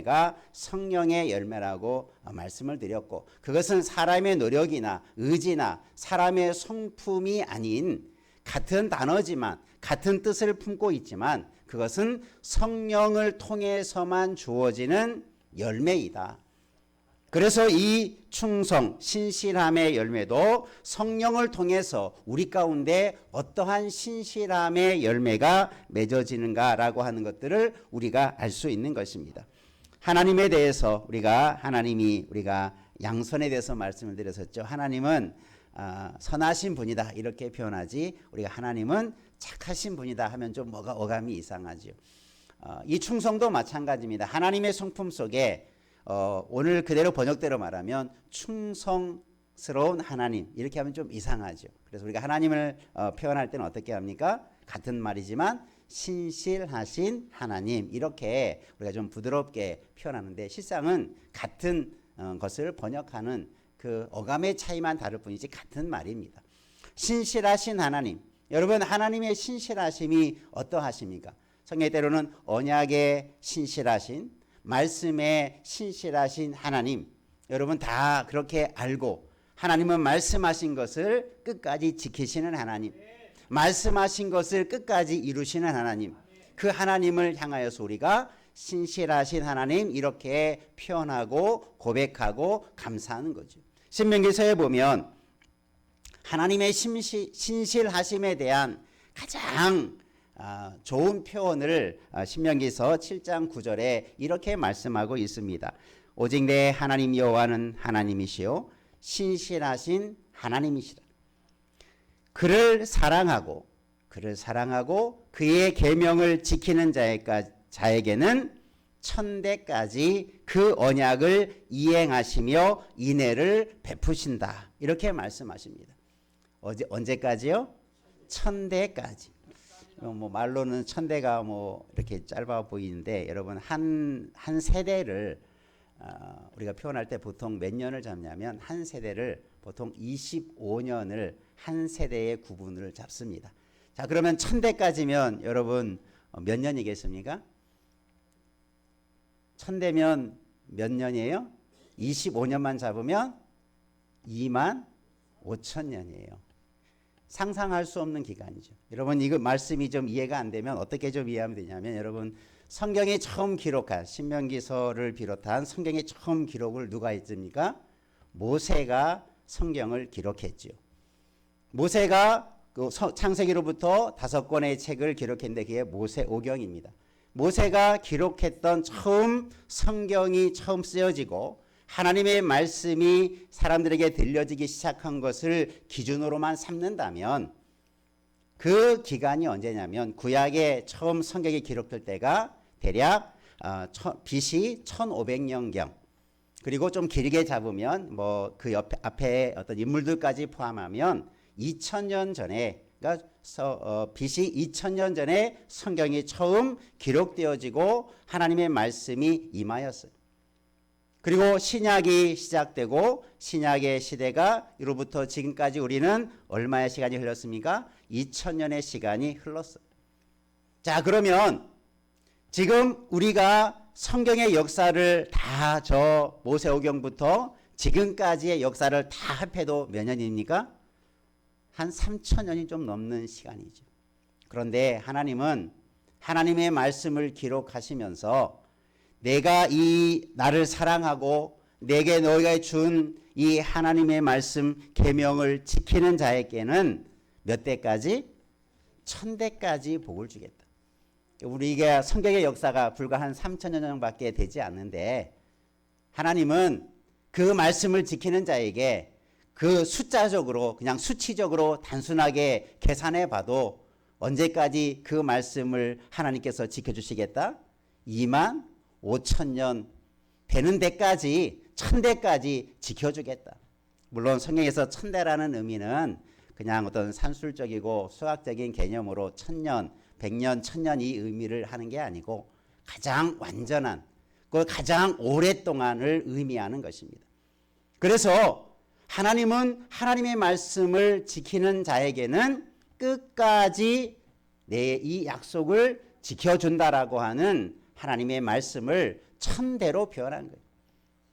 열매가 성령의 열매라고 말씀을 드렸고, 그것은 사람의 노력이나 의지나 사람의 성품이 아닌, 같은 단어지만 같은 뜻을 품고 있지만 그것은 성령을 통해서만 주어지는 열매이다. 그래서 이 충성, 신실함의 열매도 성령을 통해서 우리 가운데 어떠한 신실함의 열매가 맺어지는가라고 하는 것들을 우리가 알 수 있는 것입니다. 하나님에 대해서 우리가 양선에 대해서 말씀을 드렸었죠. 하나님은 선하신 분이다 이렇게 표현하지, 우리가 하나님은 착하신 분이다 하면 좀 어감이 이상하죠. 이 충성도 마찬가지입니다. 하나님의 성품 속에 오늘 그대로 번역대로 말하면 충성스러운 하나님 이렇게 하면 좀 이상하죠. 그래서 우리가 하나님을 표현할 때는 어떻게 합니까? 같은 말이지만 신실하신 하나님 이렇게 우리가 좀 부드럽게 표현하는데, 실상은 같은 것을 번역하는 그 어감의 차이만 다를 뿐이지 같은 말입니다. 신실하신 하나님. 여러분, 하나님의 신실하심이 어떠하십니까? 성경에 때로는 언약의 신실하신, 말씀에 신실하신 하나님, 여러분 다 그렇게 알고, 하나님은 말씀하신 것을 끝까지 지키시는 하나님, 말씀하신 것을 끝까지 이루시는 하나님, 그 하나님을 향하여서 우리가 신실하신 하나님 이렇게 표현하고 고백하고 감사하는 거죠. 신명기서에 보면 하나님의 신실하심에 대한 가장 좋은 표현을 신명기서 7장 9절에 이렇게 말씀하고 있습니다. 오직 내 하나님 여호와는 하나님이시요 신실하신 하나님이시라. 그를 사랑하고 그의 계명을 지키는 자에게는 천대까지 그 언약을 이행하시며 인애를 베푸신다. 이렇게 말씀하십니다. 언제까지요? 천대까지. 말로는 천대가 이렇게 짧아 보이는데, 여러분 한 세대를 우리가 표현할 때 보통 몇 년을 잡냐면, 한 세대를 보통 25년을 한 세대의 구분을 잡습니다. 자, 그러면 천대까지면 여러분 몇 년이겠습니까? 천대면 몇 년이에요? 25년만 잡으면 2만 5천 년이에요. 상상할 수 없는 기간이죠. 여러분, 이거 말씀이 좀 이해가 안 되면 어떻게 좀 이해하면 되냐면, 여러분 성경에 처음 기록한 신명기서를 비롯한 성경에 처음 기록을 누가 했습니까? 모세가 성경을 기록했죠. 모세가 그 창세기로부터 5권의 책을 기록했는데 그게 모세오경입니다. 모세가 기록했던 성경이 처음 쓰여지고 하나님의 말씀이 사람들에게 들려지기 시작한 것을 기준으로만 삼는다면, 그 기간이 언제냐면 구약에 처음 성경이 기록될 때가 대략 BC 1500년경, 그리고 좀 길게 잡으면 그 앞에 어떤 인물들까지 포함하면 2000년 전에, 그러니까 BC 2000년 전에 성경이 처음 기록되어지고 하나님의 말씀이 임하였어요. 그리고 신약이 시작되고 신약의 시대가 이로부터 지금까지 우리는 얼마의 시간이 흘렀습니까? 2000년의 시간이 흘렀어요. 자, 그러면 지금 우리가 성경의 역사를 다 모세오경부터 지금까지의 역사를 다 합해도 몇 년입니까? 한 3000년이 좀 넘는 시간이죠. 그런데 하나님은 하나님의 말씀을 기록하시면서 내가 나를 사랑하고 내게 너희가 준 이 하나님의 말씀 계명을 지키는 자에게는 몇 대까지? 1000대까지 복을 주겠다. 우리가 성경의 역사가 불과 한 3000년 정도밖에 되지 않는데, 하나님은 그 말씀을 지키는 자에게 그 숫자적으로, 그냥 수치적으로 단순하게 계산해 봐도 언제까지 그 말씀을 하나님께서 지켜주시겠다? 2만 5천년 되는 데까지, 1000대까지 지켜주겠다. 물론 성경에서 1000대라는 의미는 그냥 어떤 산술적이고 수학적인 개념으로 1000년, 100년, 1000년 이 의미를 하는 게 아니고 가장 완전한, 그 가장 오랫동안을 의미하는 것입니다. 그래서 하나님은 하나님의 말씀을 지키는 자에게는 끝까지 내 이 약속을 지켜준다라고 하는 하나님의 말씀을 천대로 표현한 거예요.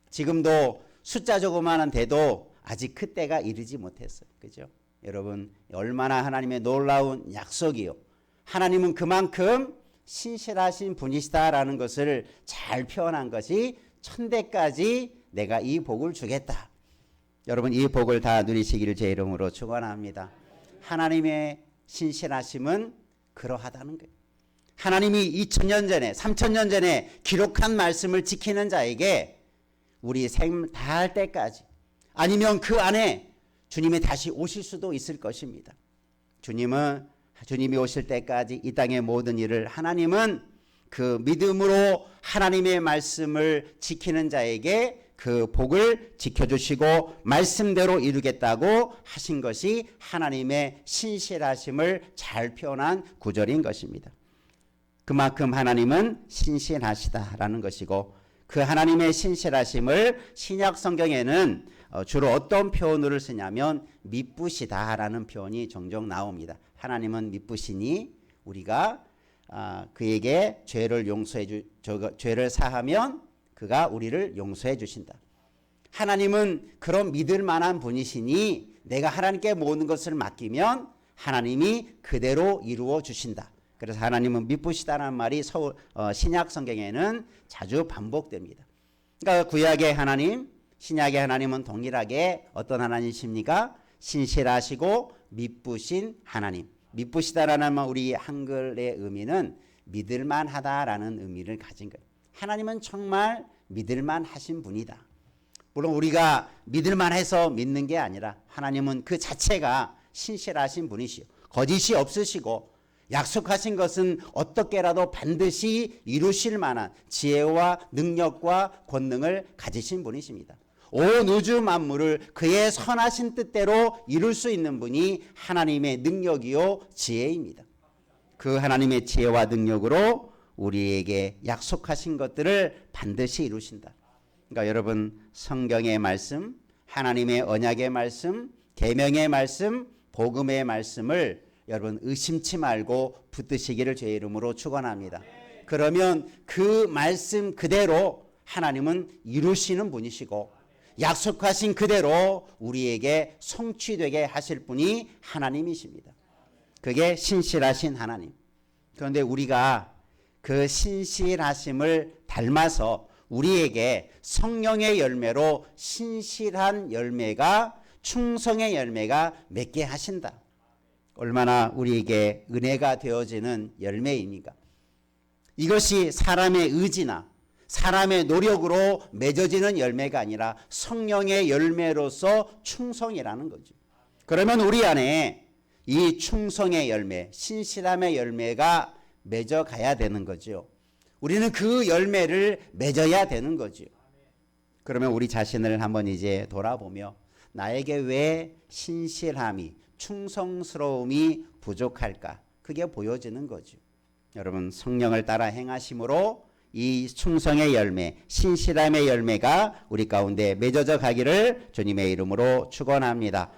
지금도 숫자 조그마한데도 아직 그때가 이르지 못했어요. 그죠? 여러분 얼마나 하나님의 놀라운 약속이요. 하나님은 그만큼 신실하신 분이시다라는 것을 잘 표현한 것이 천대까지 내가 이 복을 주겠다. 여러분 이 복을 다 누리시기를 제 이름으로 축원합니다. 하나님의 신실하심은 그러하다는 거예요. 하나님이 2000년 전에 3000년 전에 기록한 말씀을 지키는 자에게 우리 생 다할 때까지 아니면 그 안에 주님이 다시 오실 수도 있을 것입니다. 주님이 오실 때까지 이 땅의 모든 일을 하나님은 그 믿음으로 하나님의 말씀을 지키는 자에게 그 복을 지켜주시고 말씀대로 이루겠다고 하신 것이 하나님의 신실하심을 잘 표현한 구절인 것입니다. 그만큼 하나님은 신실하시다라는 것이고 그 하나님의 신실하심을 신약 성경에는 주로 어떤 표현으로 쓰냐면 미쁘시다라는 표현이 종종 나옵니다. 하나님은 미쁘시니 우리가 그에게 죄를 사하면 그가 우리를 용서해 주신다. 하나님은 그런 믿을 만한 분이시니 내가 하나님께 모든 것을 맡기면 하나님이 그대로 이루어 주신다. 그래서 하나님은 미쁘시다는 말이 신약 성경에는 자주 반복됩니다. 그러니까 구약의 하나님, 신약의 하나님은 동일하게 어떤 하나님이십니까? 신실하시고 미쁘신 하나님. 미쁘시다라는 우리 한글의 의미는 믿을만하다라는 의미를 가진 거예요. 하나님은 정말 믿을만하신 분이다. 물론 우리가 믿을만해서 믿는 게 아니라 하나님은 그 자체가 신실하신 분이시오. 거짓이 없으시고 약속하신 것은 어떻게라도 반드시 이루실 만한 지혜와 능력과 권능을 가지신 분이십니다. 온 우주 만물을 그의 선하신 뜻대로 이룰 수 있는 분이 하나님의 능력이요 지혜입니다. 그 하나님의 지혜와 능력으로 우리에게 약속하신 것들을 반드시 이루신다. 그러니까 여러분 성경의 말씀, 하나님의 언약의 말씀, 계명의 말씀, 복음의 말씀을 여러분 의심치 말고 붙드시기를 주의 이름으로 축원합니다. 그러면 그 말씀 그대로 하나님은 이루시는 분이시고 약속하신 그대로 우리에게 성취되게 하실 분이 하나님이십니다. 그게 신실하신 하나님. 그런데 우리가 그 신실하심을 닮아서 우리에게 성령의 열매로 신실한 열매가 충성의 열매가 맺게 하신다. 얼마나 우리에게 은혜가 되어지는 열매입니까? 이것이 사람의 의지나 사람의 노력으로 맺어지는 열매가 아니라 성령의 열매로서 충성이라는 거죠. 그러면 우리 안에 이 충성의 열매, 신실함의 열매가 맺어가야 되는 거죠. 우리는 그 열매를 맺어야 되는 거죠. 그러면 우리 자신을 한번 이제 돌아보며 나에게 왜 신실함이 충성스러움이 부족할까? 그게 보여지는 거죠. 여러분 성령을 따라 행하심으로 이 충성의 열매, 신실함의 열매가 우리 가운데 맺어져 가기를 주님의 이름으로 축원합니다.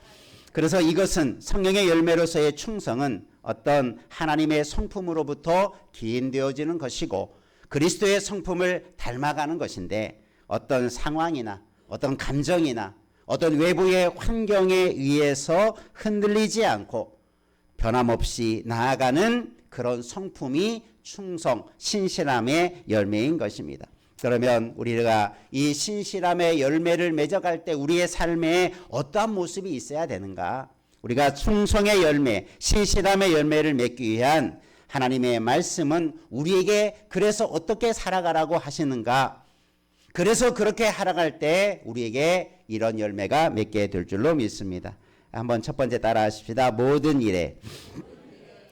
그래서 이것은 성령의 열매로서의 충성은 어떤 하나님의 성품으로부터 기인되어지는 것이고 그리스도의 성품을 닮아가는 것인데 어떤 상황이나 어떤 감정이나 어떤 외부의 환경에 의해서 흔들리지 않고 변함없이 나아가는 그런 성품이 충성, 신실함의 열매인 것입니다. 그러면 우리가 이 신실함의 열매를 맺어갈 때 우리의 삶에 어떠한 모습이 있어야 되는가? 우리가 충성의 열매, 신실함의 열매를 맺기 위한 하나님의 말씀은 우리에게 그래서 어떻게 살아가라고 하시는가? 그래서 그렇게 살아갈 때 우리에게 이런 열매가 맺게 될 줄로 믿습니다. 한번 첫 번째 따라 하십시다. 모든 일에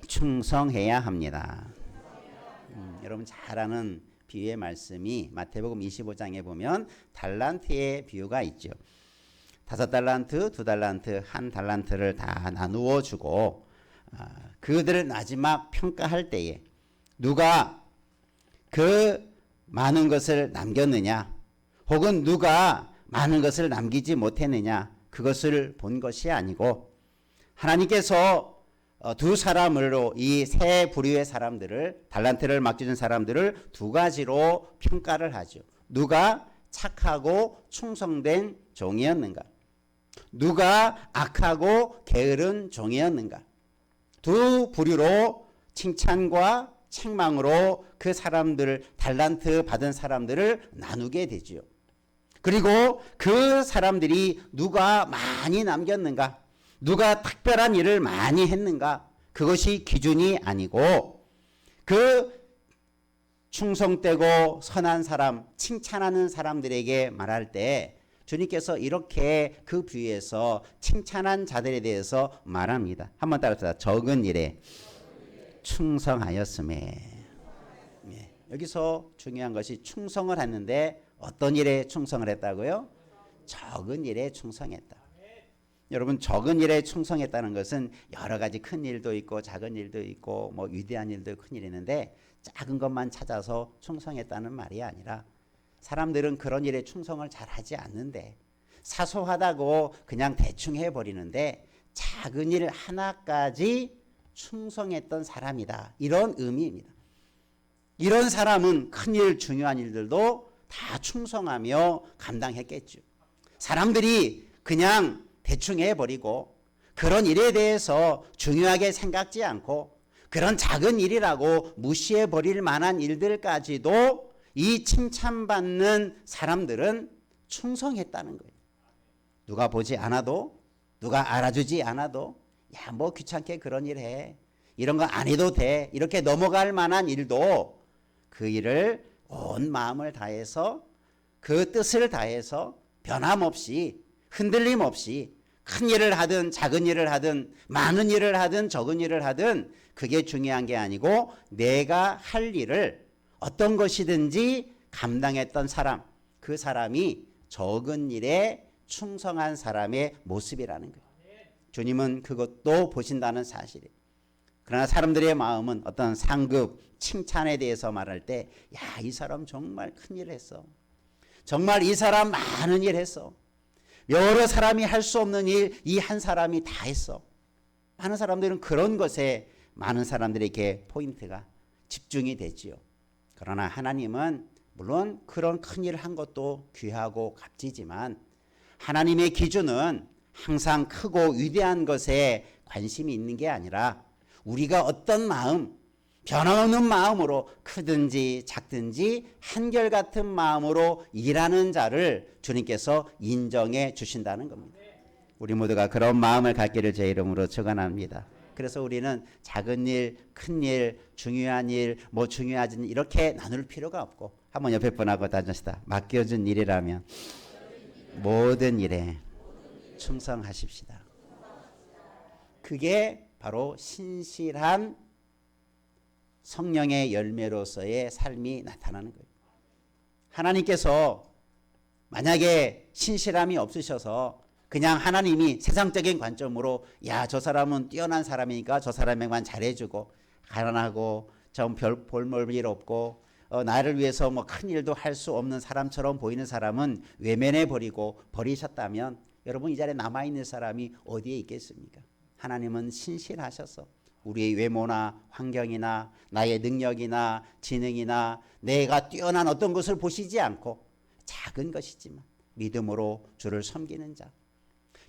충성해야 합니다. 여러분 잘 아는 비유의 말씀이 마태복음 25장에 보면 달란트의 비유가 있죠. 5달란트, 2달란트, 1달란트를 다 나누어 주고 그들을 마지막 평가할 때에 누가 그 많은 것을 남겼느냐 혹은 누가 많은 것을 남기지 못했느냐 그것을 본 것이 아니고 하나님께서 두 사람으로 이 세 부류의 사람들을 달란트를 맡겨준 사람들을 두 가지로 평가를 하죠. 누가 착하고 충성된 종이었는가? 누가 악하고 게으른 종이었는가? 두 부류로 칭찬과 책망으로 그 사람들을 달란트 받은 사람들을 나누게 되지요. 그리고 그 사람들이 누가 많이 남겼는가? 누가 특별한 일을 많이 했는가? 그것이 기준이 아니고 그 충성되고 선한 사람, 칭찬하는 사람들에게 말할 때 주님께서 이렇게 그 부위에서 칭찬한 자들에 대해서 말합니다. 한번 따라합시다. 적은 일에 충성하였음에. 예, 여기서 중요한 것이 충성을 했는데 어떤 일에 충성을 했다고요? 적은 일에 충성했다. 여러분, 적은 일에 충성했다는 것은 여러 가지 큰 일도 있고 작은 일도 있고 뭐 위대한 일도 큰 일이 있는데 작은 것만 찾아서 충성했다는 말이 아니라 사람들은 그런 일에 충성을 잘 하지 않는데 사소하다고 그냥 대충 해버리는데 작은 일 하나까지 충성했던 사람이다. 이런 의미입니다. 이런 사람은 큰일, 중요한 일들도 다 충성하며 감당했겠죠. 사람들이 그냥 대충 해버리고 그런 일에 대해서 중요하게 생각지 않고 그런 작은 일이라고 무시해버릴 만한 일들까지도 이 칭찬받는 사람들은 충성했다는 거예요. 누가 보지 않아도, 누가 알아주지 않아도 야, 뭐 귀찮게 그런 일 해. 이런 거 안 해도 돼. 이렇게 넘어갈 만한 일도 그 일을 온 마음을 다해서 그 뜻을 다해서 변함없이 흔들림 없이 큰 일을 하든 작은 일을 하든 많은 일을 하든 적은 일을 하든 그게 중요한 게 아니고 내가 할 일을 어떤 것이든지 감당했던 사람, 그 사람이 적은 일에 충성한 사람의 모습이라는 거예요. 주님은 그것도 보신다는 사실이에요. 그러나 사람들의 마음은 어떤 상급, 칭찬에 대해서 말할 때 야, 이 사람 정말 큰일 했어. 정말 이 사람 많은 일 했어. 여러 사람이 할 수 없는 일 이 한 사람이 다 했어. 많은 사람들은 그런 것에 많은 사람들에게 포인트가 집중이 되지요. 그러나 하나님은 물론 그런 큰일 한 것도 귀하고 값지지만 하나님의 기준은 항상 크고 위대한 것에 관심이 있는 게 아니라 우리가 어떤 마음, 변함없는 마음으로 크든지 작든지 한결같은 마음으로 일하는 자를 주님께서 인정해 주신다는 겁니다. 우리 모두가 그런 마음을 갖기를 제 이름으로 축원합니다. 그래서 우리는 작은 일, 큰 일, 중요한 일, 뭐 중요하지 이렇게 나눌 필요가 없고 한번 옆에 분하고 다니시다. 맡겨준 일이라면 모든 일에 충성하십시다. 그게 바로 신실한 성령의 열매로서의 삶이 나타나는 거예요. 하나님께서 만약에 신실함이 없으셔서 그냥 하나님이 세상적인 관점으로 야, 저 사람은 뛰어난 사람이니까 저 사람에게만 잘해주고 가난하고 좀 별 볼볼 일 없고 나를 위해서 뭐 큰 일도 할 수 없는 사람처럼 보이는 사람은 외면해 버리고 버리셨다면 여러분 이 자리에 남아있는 사람이 어디에 있겠습니까? 하나님은 신실하셔서 우리의 외모나 환경이나 나의 능력이나 지능이나 내가 뛰어난 어떤 것을 보시지 않고 작은 것이지만 믿음으로 주를 섬기는 자,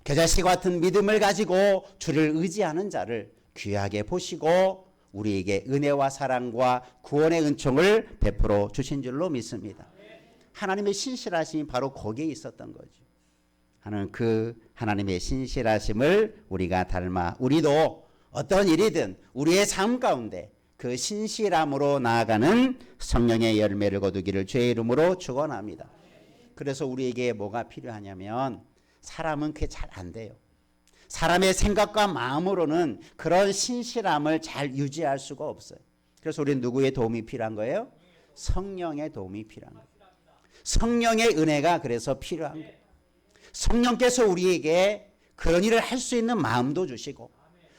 겨자씨 같은 믿음을 가지고 주를 의지하는 자를 귀하게 보시고 우리에게 은혜와 사랑과 구원의 은총을 베풀어 주신 줄로 믿습니다. 하나님의 신실하심이 바로 거기에 있었던 거죠. 하는 그 하나님의 신실하심을 우리가 닮아 우리도 어떤 일이든 우리의 삶 가운데 그 신실함으로 나아가는 성령의 열매를 거두기를 주의 이름으로 축원합니다. 그래서 우리에게 뭐가 필요하냐면 사람은 그게 잘 안 돼요. 사람의 생각과 마음으로는 그런 신실함을 잘 유지할 수가 없어요. 그래서 우리는 누구의 도움이 필요한 거예요? 성령의 도움이 필요한 거예요. 성령의 은혜가 그래서 필요한 거예요. 성령께서 우리에게 그런 일을 할 수 있는 마음도 주시고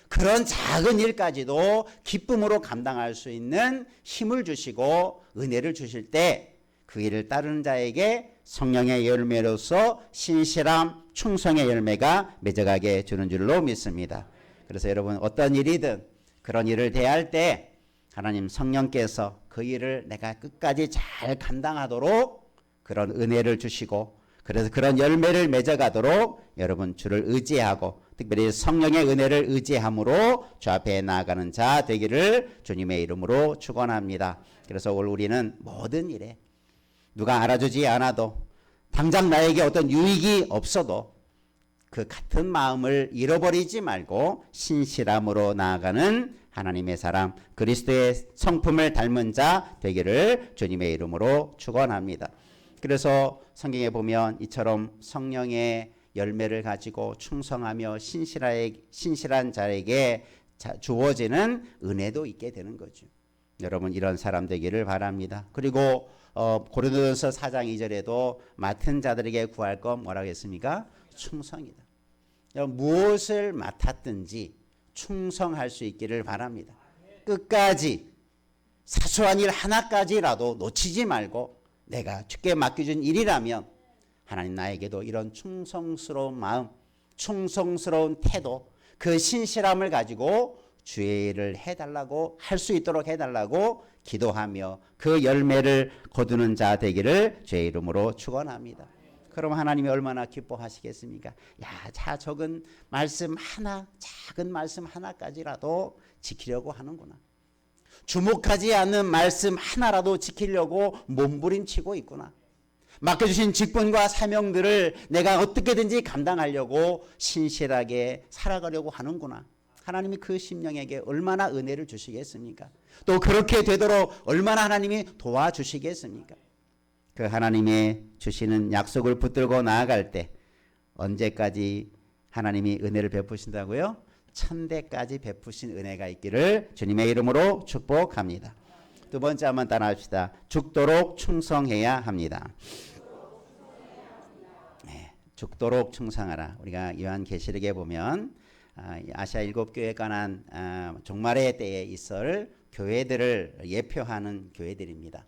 그런 작은 일까지도 기쁨으로 감당할 수 있는 힘을 주시고 은혜를 주실 때 그 일을 따르는 자에게 성령의 열매로서 신실함, 충성의 열매가 맺어가게 주는 줄로 믿습니다. 그래서 여러분 어떤 일이든 그런 일을 대할 때 하나님 성령께서 그 일을 내가 끝까지 잘 감당하도록 그런 은혜를 주시고 그래서 그런 열매를 맺어가도록 여러분 주를 의지하고 특별히 성령의 은혜를 의지함으로 주 앞에 나아가는 자 되기를 주님의 이름으로 축원합니다. 그래서 오늘 우리는 모든 일에 누가 알아주지 않아도 당장 나에게 어떤 유익이 없어도 그 같은 마음을 잃어버리지 말고 신실함으로 나아가는 하나님의 사람 그리스도의 성품을 닮은 자 되기를 주님의 이름으로 축원합니다. 그래서 성경에 보면 이처럼 성령의 열매를 가지고 충성하며 신실한 자에게 주어지는 은혜도 있게 되는 거죠. 여러분 이런 사람 되기를 바랍니다. 그리고 고린도전서 4장 2절에도 맡은 자들에게 구할 것 뭐라고 했습니까? 충성이다. 여러분 무엇을 맡았든지 충성할 수 있기를 바랍니다. 끝까지 사소한 일 하나까지라도 놓치지 말고 내가 주께 맡겨준 일이라면 하나님 나에게도 이런 충성스러운 마음, 충성스러운 태도, 그 신실함을 가지고 주의 일을 해달라고 할 수 있도록 해달라고 기도하며 그 열매를 거두는 자 되기를 주의 이름으로 축원합니다. 그럼 하나님이 얼마나 기뻐하시겠습니까? 야, 자 적은 말씀 하나, 작은 말씀 하나까지라도 지키려고 하는구나. 주목하지 않는 말씀 하나라도 지키려고 몸부림치고 있구나. 맡겨주신 직분과 사명들을 내가 어떻게든지 감당하려고 신실하게 살아가려고 하는구나. 하나님이 그 심령에게 얼마나 은혜를 주시겠습니까? 또 그렇게 되도록 얼마나 하나님이 도와주시겠습니까? 그 하나님의 주시는 약속을 붙들고 나아갈 때 언제까지 하나님이 은혜를 베푸신다고요? 천대까지 베푸신 은혜가 있기를 주님의 이름으로 축복합니다. 두 번째 한번 따라합시다. 죽도록 충성해야 합니다. 네, 죽도록 충성하라. 우리가 요한계시록에 보면 아시아 7교회에 관한 종말의 때에 있을 교회들을 예표하는 교회들입니다.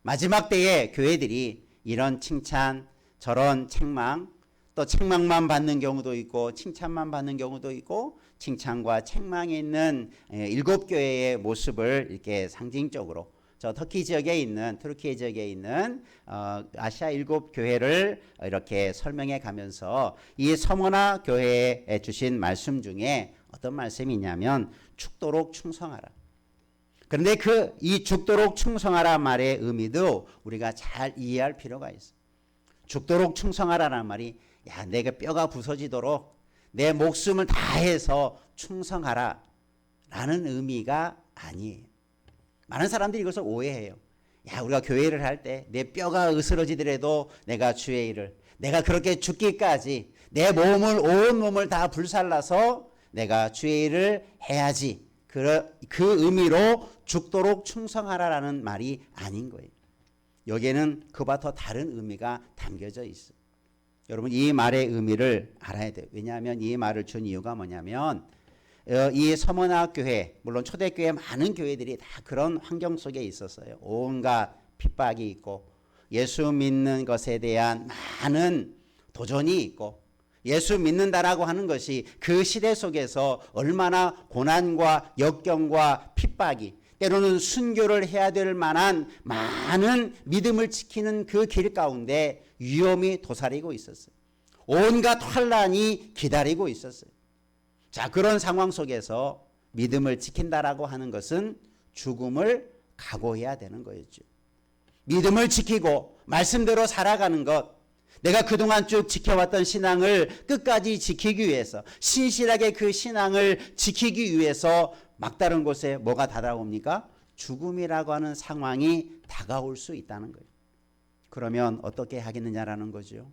마지막 때에 교회들이 이런 칭찬, 저런 책망, 또 책망만 받는 경우도 있고 칭찬만 받는 경우도 있고 칭찬과 책망이 있는 7교회의 모습을 이렇게 상징적으로 저 터키 지역에 있는 투르키 지역에 있는 아시아 7교회를 이렇게 설명해 가면서 이 서머나 교회에 주신 말씀 중에 어떤 말씀이 있냐면 죽도록 충성하라. 그런데 이 죽도록 충성하라 말의 의미도 우리가 잘 이해할 필요가 있어. 죽도록 충성하라는 말이 야, 내가 뼈가 부서지도록 내 목숨을 다해서 충성하라 라는 의미가 아니에요. 많은 사람들이 이것을 오해해요. 야, 우리가 교회를 할 때 내 뼈가 으스러지더라도 내가 주의 일을 내가 그렇게 죽기까지 내 몸을 온 몸을 다 불살라서 내가 주의 일을 해야지. 그 의미로 죽도록 충성하라라는 말이 아닌 거예요. 여기에는 그와 더 다른 의미가 담겨져 있어요. 여러분 이 말의 의미를 알아야 돼요. 왜냐하면 이 말을 준 이유가 뭐냐면 이 서머나 교회, 물론 초대교회 많은 교회들이 다 그런 환경 속에 있었어요. 온갖 핍박이 있고 예수 믿는 것에 대한 많은 도전이 있고 예수 믿는다라고 하는 것이 그 시대 속에서 얼마나 고난과 역경과 핍박이 때로는 순교를 해야 될 만한 많은 믿음을 지키는 그 길 가운데 위험이 도사리고 있었어요. 온갖 환란이 기다리고 있었어요. 자, 그런 상황 속에서 믿음을 지킨다라고 하는 것은 죽음을 각오해야 되는 거였죠. 믿음을 지키고 말씀대로 살아가는 것, 내가 그동안 쭉 지켜왔던 신앙을 끝까지 지키기 위해서 신실하게 그 신앙을 지키기 위해서 막다른 곳에 뭐가 다가옵니까? 죽음이라고 하는 상황이 다가올 수 있다는 거예요. 그러면 어떻게 하겠느냐라는 거죠.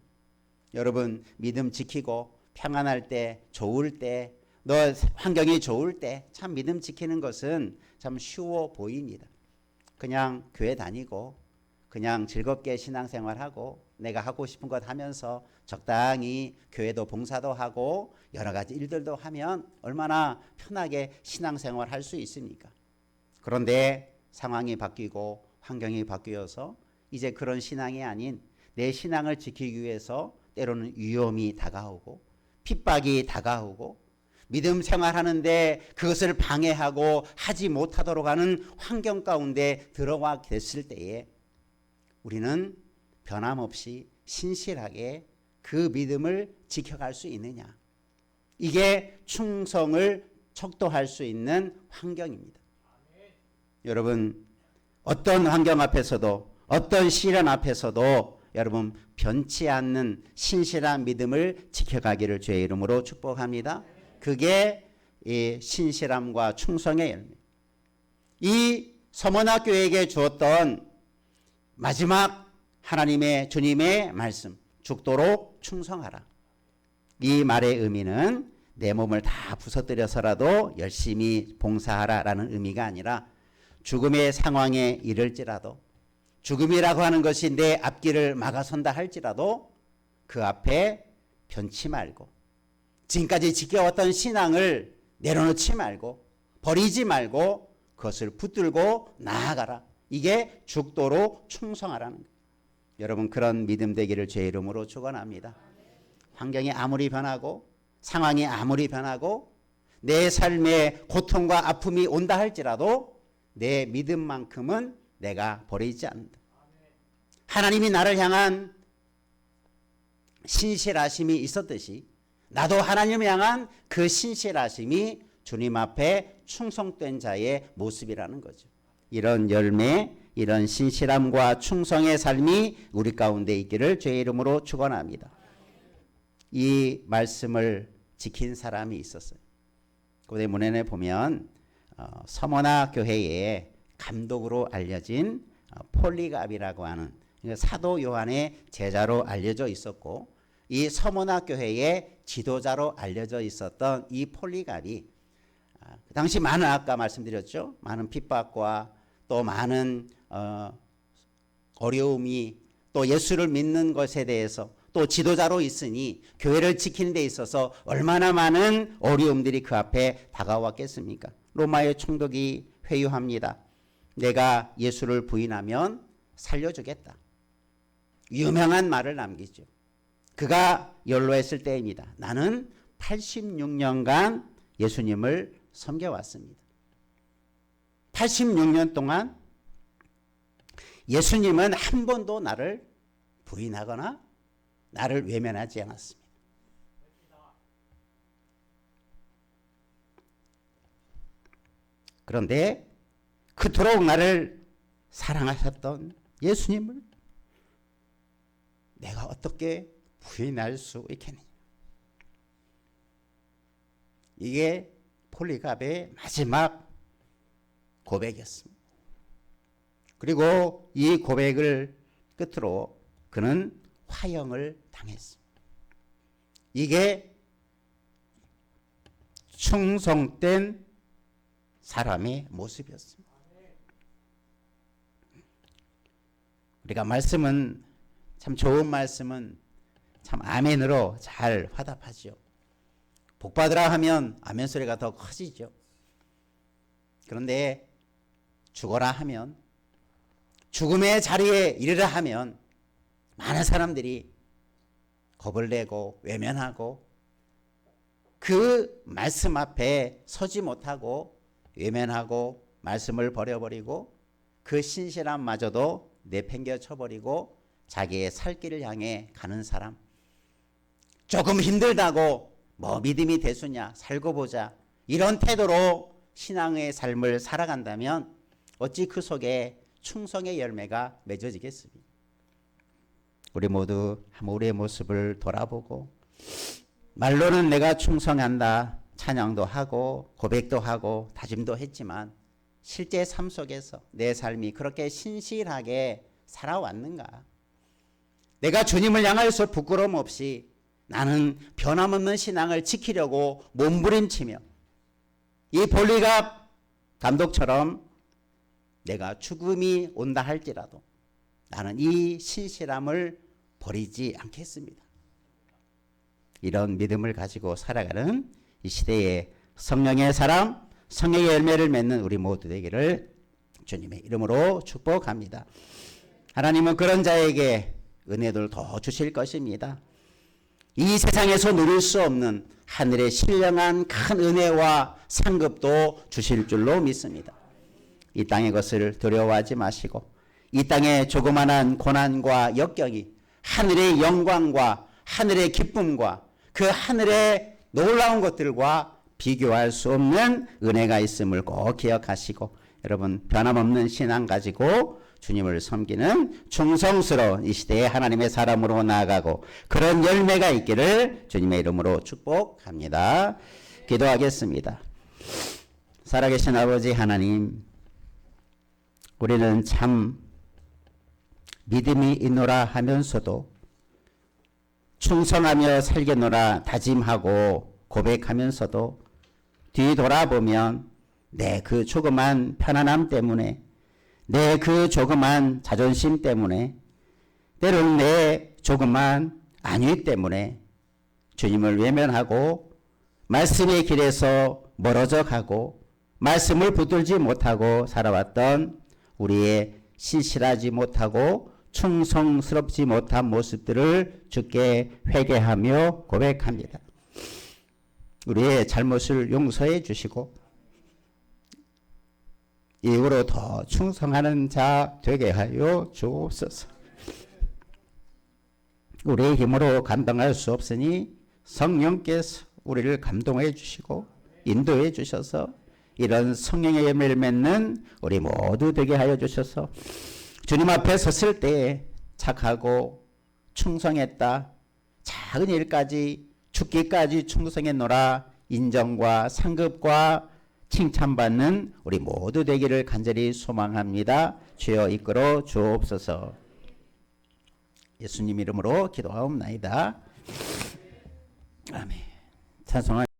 여러분 믿음 지키고 평안할 때 좋을 때 너 환경이 좋을 때 참 믿음 지키는 것은 참 쉬워 보입니다. 그냥 교회 다니고 그냥 즐겁게 신앙생활하고 내가 하고 싶은 것 하면서 적당히 교회도 봉사도 하고 여러 가지 일들도 하면 얼마나 편하게 신앙생활 할 수 있습니까? 그런데 상황이 바뀌고 환경이 바뀌어서 이제 그런 신앙이 아닌 내 신앙을 지키기 위해서 때로는 위험이 다가오고 핍박이 다가오고 믿음 생활하는데 그것을 방해하고 하지 못하도록 하는 환경 가운데 들어와 됐을 때에 우리는 변함없이 신실하게 그 믿음을 지켜갈 수 있느냐. 이게 충성을 척도할 수 있는 환경입니다. 여러분, 어떤 환경 앞에서도 어떤 시련 앞에서도 여러분 변치 않는 신실한 믿음을 지켜가기를 주의 이름으로 축복합니다. 그게 이 신실함과 충성의 열매. 이 서머나 교회에게 주었던 마지막 하나님의 주님의 말씀, 죽도록 충성하라. 이 말의 의미는 내 몸을 다 부서뜨려서라도 열심히 봉사하라라는 의미가 아니라 죽음의 상황에 이를지라도 죽음이라고 하는 것이 내 앞길을 막아선다 할지라도 그 앞에 변치 말고 지금까지 지켜왔던 신앙을 내려놓지 말고 버리지 말고 그것을 붙들고 나아가라. 이게 죽도록 충성하라는 거예요. 여러분 그런 믿음 되기를 주의 이름으로 축원합니다. 환경이 아무리 변하고 상황이 아무리 변하고 내 삶에 고통과 아픔이 온다 할지라도 내 믿음만큼은 내가 버리지 않는다. 하나님이 나를 향한 신실하심이 있었듯이 나도 하나님을 향한 그 신실하심이 주님 앞에 충성된 자의 모습이라는 거죠. 이런 열매, 이런 신실함과 충성의 삶이 우리 가운데 있기를 주의 이름으로 축원합니다. 이 말씀을 지킨 사람이 있었어요. 고대 문헌에 보면 서머나 교회에 감독으로 알려진 폴리갑이라고 하는 사도 요한의 제자로 알려져 있었고 이 서머나 교회의 지도자로 알려져 있었던 이 폴리갑이 그 당시 많은 아까 말씀드렸죠. 많은 핍박과 또 많은 어려움이 또 예수를 믿는 것에 대해서 또 지도자로 있으니 교회를 지키는 데 있어서 얼마나 많은 어려움들이 그 앞에 다가왔겠습니까? 로마의 총독이 회유합니다. 내가 예수를 부인하면 살려주겠다. 유명한 말을 남기죠. 그가 연로했을 때입니다. 나는 86년간 예수님을 섬겨왔습니다. 86년 동안 예수님은 한 번도 나를 부인하거나 나를 외면하지 않았습니다. 그런데 그토록 나를 사랑하셨던 예수님을 내가 어떻게 부인할 수 있겠느냐. 이게 폴리갑의 마지막 고백이었습니다. 그리고 이 고백을 끝으로 그는 화형을 당했습니다. 이게 충성된 사람의 모습이었습니다. 우리가 말씀은 참 좋은 말씀은 참 아멘으로 잘 화답하죠. 복받으라 하면 아멘 소리가 더 커지죠. 그런데 죽어라 하면 죽음의 자리에 이르라 하면 많은 사람들이 겁을 내고 외면하고 그 말씀 앞에 서지 못하고 외면하고 말씀을 버려버리고 그 신실함마저도 내팽겨 쳐버리고 자기의 살 길을 향해 가는 사람. 조금 힘들다고 뭐 믿음이 대수냐 살고 보자 이런 태도로 신앙의 삶을 살아간다면 어찌 그 속에 충성의 열매가 맺어지겠습니까? 우리 모두 우리의 모습을 돌아보고 말로는 내가 충성한다 찬양도 하고 고백도 하고 다짐도 했지만 실제 삶 속에서 내 삶이 그렇게 신실하게 살아왔는가? 내가 주님을 향하여서 부끄러움 없이 나는 변함없는 신앙을 지키려고 몸부림치며 이 폴리갑 감독처럼 내가 죽음이 온다 할지라도 나는 이 신실함을 버리지 않겠습니다. 이런 믿음을 가지고 살아가는 이 시대의 성령의 사람, 성령의 열매를 맺는 우리 모두 되기를 주님의 이름으로 축복합니다. 하나님은 그런 자에게 은혜를 더 주실 것입니다. 이 세상에서 누릴 수 없는 하늘의 신령한 큰 은혜와 상급도 주실 줄로 믿습니다. 이 땅의 것을 두려워하지 마시고 이 땅의 조그만한 고난과 역경이 하늘의 영광과 하늘의 기쁨과 그 하늘의 놀라운 것들과 비교할 수 없는 은혜가 있음을 꼭 기억하시고 여러분 변함없는 신앙 가지고 주님을 섬기는 충성스러운 이 시대의 하나님의 사람으로 나아가고 그런 열매가 있기를 주님의 이름으로 축복합니다. 기도하겠습니다. 살아계신 아버지 하나님, 우리는 참 믿음이 있노라 하면서도 충성하며 살겠노라 다짐하고 고백하면서도 뒤돌아보면 내 그 조그만 편안함 때문에 내 그 조그만 자존심 때문에 때로는 내 조그만 안위 때문에 주님을 외면하고 말씀의 길에서 멀어져 가고 말씀을 붙들지 못하고 살아왔던 우리의 신실하지 못하고 충성스럽지 못한 모습들을 주께 회개하며 고백합니다. 우리의 잘못을 용서해 주시고 이후로 더 충성하는 자 되게 하여 주옵소서. 우리의 힘으로 감당할 수 없으니 성령께서 우리를 감동해 주시고 인도해 주셔서 이런 성령의 열매를 맺는 우리 모두 되게 하여 주셔서 주님 앞에 섰을 때 착하고 충성했다. 작은 일까지 죽기까지 충성했노라. 인정과 상급과 칭찬받는 우리 모두 되기를 간절히 소망합니다. 주여 이끌어 주옵소서. 예수님 이름으로 기도하옵나이다. 아멘. 찬송하